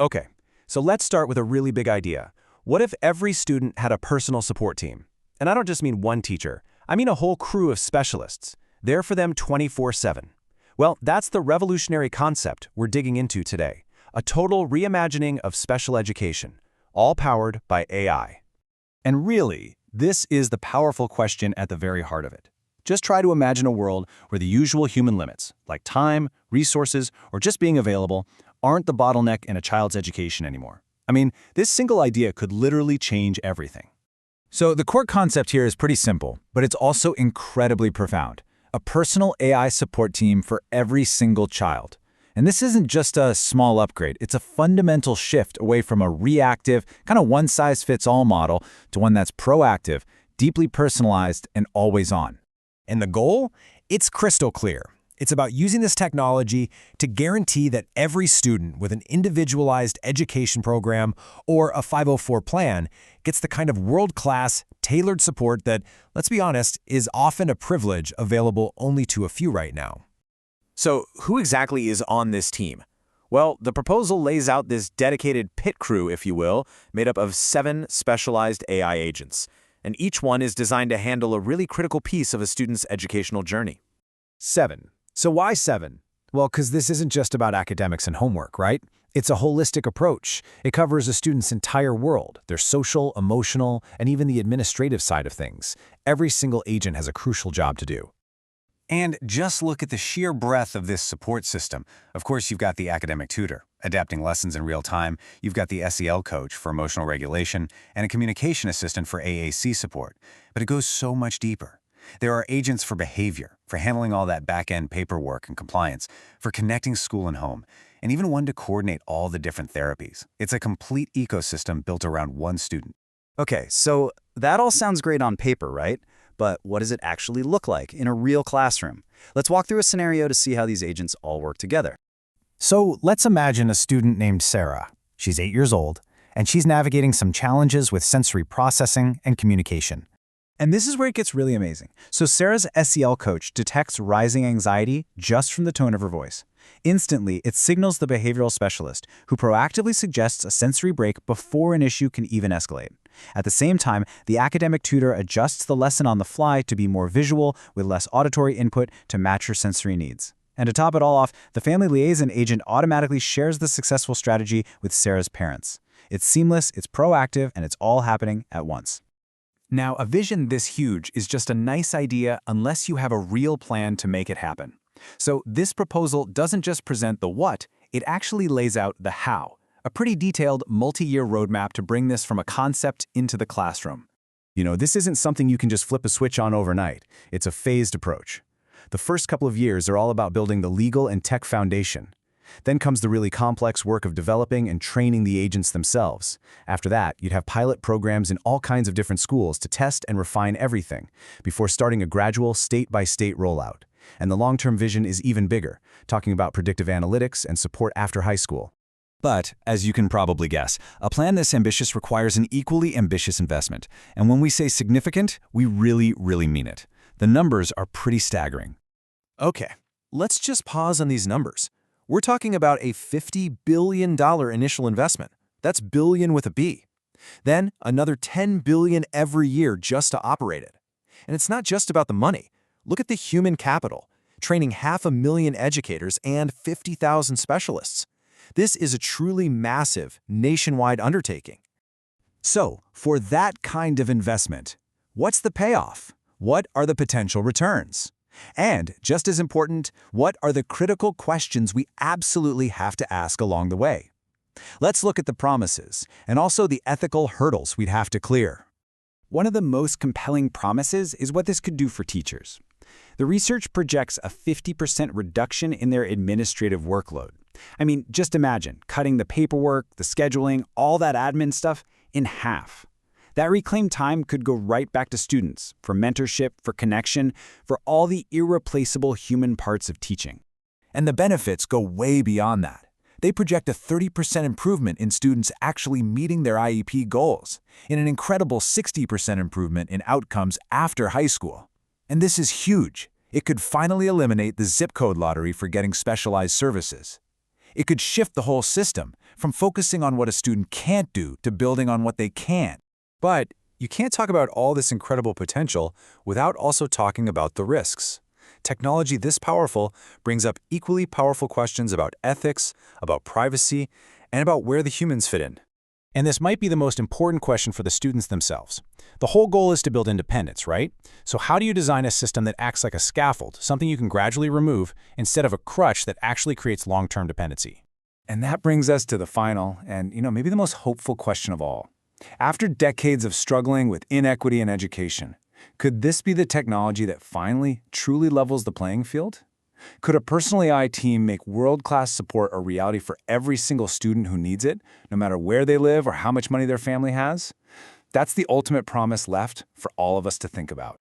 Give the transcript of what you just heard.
Okay, so let's start with a really big idea. What if every student had a personal support team? And I don't just mean one teacher. I mean a whole crew of specialists, there for them 24/7. Well, that's the revolutionary concept we're digging into today. A total reimagining of special education, all powered by AI. And really, this is the powerful question at the very heart of it. Just try to imagine a world where the usual human limits, like time, resources, or just being available, aren't the bottleneck in a child's education anymore. I mean, this single idea could literally change everything. So the core concept here is pretty simple, but it's also incredibly profound. A personal AI support team for every single child. And this isn't just a small upgrade, it's a fundamental shift away from a reactive, kind of one-size-fits-all model to one that's proactive, deeply personalized, and always on. And the goal? It's crystal clear. It's about using this technology to guarantee that every student with an individualized education program or a 504 plan gets the kind of world-class, tailored support that, let's be honest, is often a privilege available only to a few right now. So who exactly is on this team? Well, the proposal lays out this dedicated pit crew, if you will, made up of 7 specialized AI agents. And each one is designed to handle a really critical piece of a student's educational journey. 7. So why 7? Well, because this isn't just about academics and homework, right? It's a holistic approach. It covers a student's entire world, their social, emotional, and even the administrative side of things. Every single agent has a crucial job to do. And just look at the sheer breadth of this support system. Of course, you've got the academic tutor, adapting lessons in real time. You've got the SEL coach for emotional regulation, and a communication assistant for AAC support. But it goes so much deeper. There are agents for behavior, for handling all that back-end paperwork and compliance, for connecting school and home, and even one to coordinate all the different therapies. It's a complete ecosystem built around one student. Okay, so that all sounds great on paper, right? But what does it actually look like in a real classroom? Let's walk through a scenario to see how these agents all work together. So let's imagine a student named Sarah. She's 8 years old, and she's navigating some challenges with sensory processing and communication. And this is where it gets really amazing. So Sarah's SEL coach detects rising anxiety just from the tone of her voice. Instantly, it signals the behavioral specialist, who proactively suggests a sensory break before an issue can even escalate. At the same time, the academic tutor adjusts the lesson on the fly to be more visual with less auditory input to match her sensory needs. And to top it all off, the family liaison agent automatically shares the successful strategy with Sarah's parents. It's seamless, it's proactive, and it's all happening at once. Now, a vision this huge is just a nice idea unless you have a real plan to make it happen. So this proposal doesn't just present the what, it actually lays out the how. A pretty detailed multi-year roadmap to bring this from a concept into the classroom. You know, this isn't something you can just flip a switch on overnight. It's a phased approach. The first couple of years are all about building the legal and tech foundation. Then comes the really complex work of developing and training the agents themselves. After that, you'd have pilot programs in all kinds of different schools to test and refine everything, before starting a gradual state-by-state rollout. And the long-term vision is even bigger, talking about predictive analytics and support after high school. But, as you can probably guess, a plan this ambitious requires an equally ambitious investment. And when we say significant, we really, really mean it. The numbers are pretty staggering. Okay, let's just pause on these numbers. We're talking about a $50 billion initial investment. That's billion with a B. Then another $10 billion every year just to operate it. And it's not just about the money. Look at the human capital, training 500,000 educators and 50,000 specialists. This is a truly massive, nationwide undertaking. So, for that kind of investment, what's the payoff? What are the potential returns? And, just as important, what are the critical questions we absolutely have to ask along the way? Let's look at the promises, and also the ethical hurdles we'd have to clear. One of the most compelling promises is what this could do for teachers. The research projects a 50% reduction in their administrative workload. I mean, just imagine cutting the paperwork, the scheduling, all that admin stuff in half. That reclaimed time could go right back to students for mentorship, for connection, for all the irreplaceable human parts of teaching. And the benefits go way beyond that. They project a 30% improvement in students actually meeting their IEP goals, and an incredible 60% improvement in outcomes after high school. And this is huge. It could finally eliminate the zip code lottery for getting specialized services. It could shift the whole system, from focusing on what a student can't do to building on what they can. But you can't talk about all this incredible potential without also talking about the risks. Technology this powerful brings up equally powerful questions about ethics, about privacy, and about where the humans fit in. And this might be the most important question for the students themselves. The whole goal is to build independence, right? So how do you design a system that acts like a scaffold, something you can gradually remove, instead of a crutch that actually creates long-term dependency? And that brings us to the final and, maybe the most hopeful question of all. After decades of struggling with inequity in education, could this be the technology that finally truly levels the playing field? Could a personal AI team make world-class support a reality for every single student who needs it, no matter where they live or how much money their family has? That's the ultimate promise left for all of us to think about.